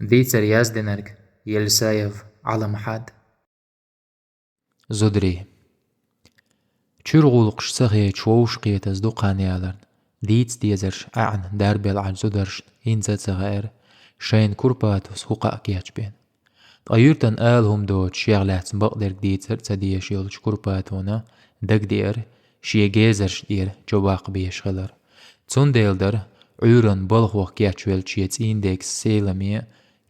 ديتر يازدنرك يلسايف على محاد زدري تشيرغولقش سخي تشوش قيتز دوقانيالر ديتس ديزرش أعن داربيل عن زدرش إنزات صغير شين كورباتوس حقا كياتش بين أيرتن آلهم دوت شيغلات بقدر ديتر تديش يلش كورباتونا دق دير شي جيزرش دير جواق بيش غلر تون ديلدر عيرن بلغوق كياتشويل تشيتس إندكس سيلمي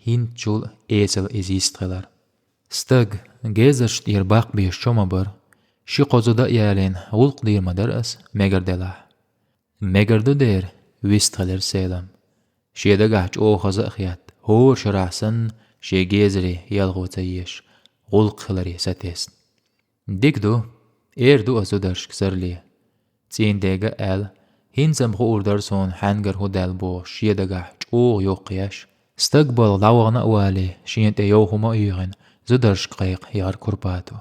هينتشول إيسل إزيست غلر ستغ جيزرش دير باق بيش شومبر شي قوزودا يالين غلق دير مدرس ميجر دلاح ميجر دو دير ويستغلر سيلم شي دقاعج او خزاقيات هور شرعسن شي جيزري يلغو تيش غلق خلري ستيس ديك دو اير دو ازودرش كسرلي تين ديگا ال هينزم غور درسون حنگر هدال بو شي دقاعج او يوقياش استقبل لعوغنا اوالي شين يوهما ايغن زودرش قيق يار كورباتو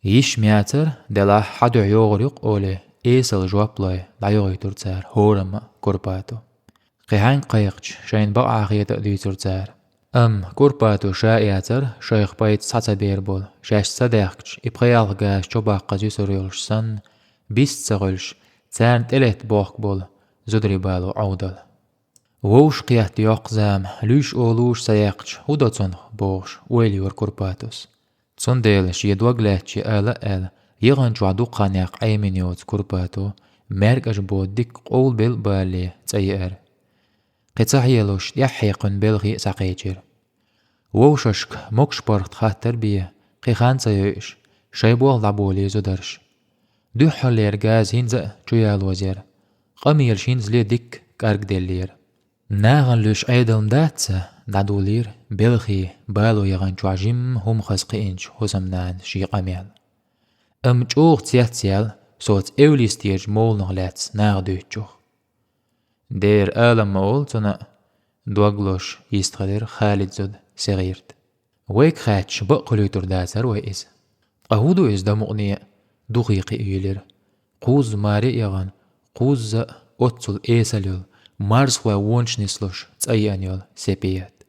يش مياتر دلا حدو يوغريق أولي إيسل جوابلاي لعيوغي ترتار هورما كورباتو قيهان قيقش شاين بقى عقية دي ترتار كورباتو شاياتر شايخ بايت ساتا بيربول شاش صداقش إبقيال غاش جوبا قجي سوريولش سن بيست سغلش تان تلت بوخ بول زدري بالو عودل ووش قيات يقزام لوش أولوش سياقش هدوتون بوش ويليور كورباتوس تسنديلش يدوغلاتش آل يغن جوعدو قانيق أيمنيوت كورباتو ماركش بودك قول بيل بالي تأيئر قطعيلوش يحيقن بلغي ساقيجر ووششك موكش برخت خاتر بيه قيخان سيوش شايبوغ لعبولي زدرش دو حلير غاز هنزا جويال وزير قميل شينزلي ديك كارك ديلير ناغن لوش أيدلم داتسا دادولير بلغي بالو يغن جواجيم هم خسقي إنش هزمنان شي قميل جوغ تيال صوت أوليستيج مول نغلات ناغ دوتجوغ دير آلم مول تنا دوغلوش يستغدر خالد زد صغيرت ويك خاتش بقلوتر داتر ويز أهودو إز دمغني دقيقي إيلر قوز ماري يغن قوز أتل إيساليل مارس وونش نسلوش تأيانيول سيبيات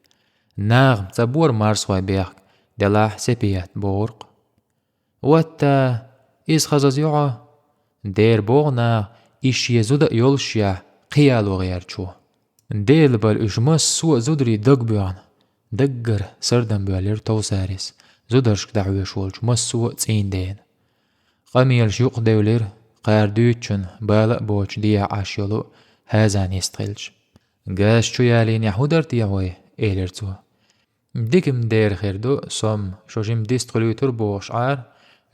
ناغم تبور مارس بيخ دلاح سيبيات بورق واتا إز خزازيوعا دير بوغنا إش يزود يولشيا قيالو غيرچو ديل بل إشمس سوء زدري دق بيان دقر سردن بيالير توساريس زدرشك دعوه شولش مس سوء تسين دين قميل شيوق دولير قار دوچن بالا بوچ ديا عاشيولو هازان يستغلش غاش چو يالين يحودر تياوي إيلرتو ديكم دير خيردو سوم شوجيم ديستغلوتر بوش عار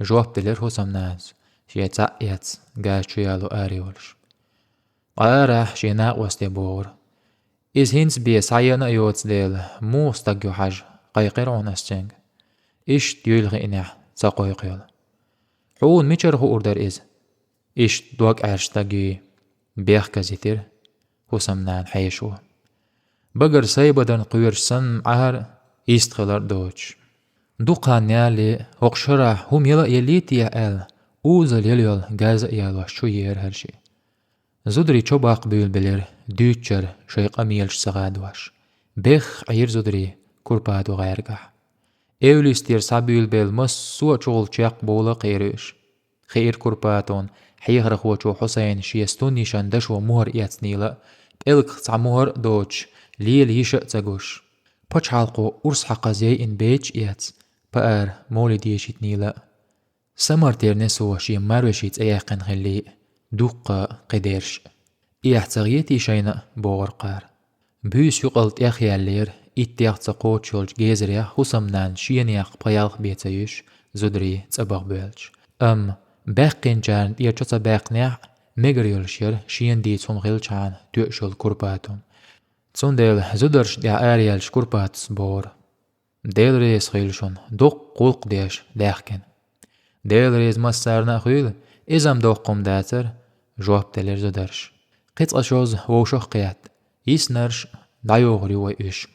جواب دلير هو ناس شي تاقيت غاش چو يالو آريولش قارح شي ناقوستي بور إز هينس بي سايانا يوتس ديل موس تاقيو حاج قيقيرون أستنج إش ديولغي إنح تاقويقيول حون ميچر هو أردر إز إش دوك عرش تاقي بيخ كزيتر هسمنان حيشو بقر سايبدن قويرسن عهر إستغلر دوچ دوقان يالي هقشرح هم يلا يليت يا اوزل يليول غاز يالو شو يير هرشي زدري چوباق بيل بلير دوچر شيق أميلش سغادواش بيخ عير زدري كوربادو غيرگح اوليستير سابيل بيل مس سوى چول چاق بولا قيرش خير كورباتون حيهرخ وچو حسين شيستون نيشان دشو مهر ياتنيلا بإلق تعمهر دوچ ليل يشأ تغوش پچ حلقو ارس حقا زي ان بيچ يات بقر مولي ديشيت نيلا سمر تيرنسو شي مروشيت اياقن خلي دوق قديرش احتغيتي شينا بورقار بيس يقلت يخيالير اتياق تقوتشولج جيزريا خصمنان شينياق بيالخ بيتايش زدري تبغ بيلج باقين جان يجوتا باقنيع ميغريولشير شين دي تون غيلچان دوشول كورباتون تون ديل زدرش ديا آريالش كورباتس بور ديل ريس خيلشون دوق قلق ديش داخكن ديل ريز مستارنا خيل إزام دوقم داتر جواب دلير زدرش قطع شوز ووشوخ قيات يسنرش دايوغري ويشب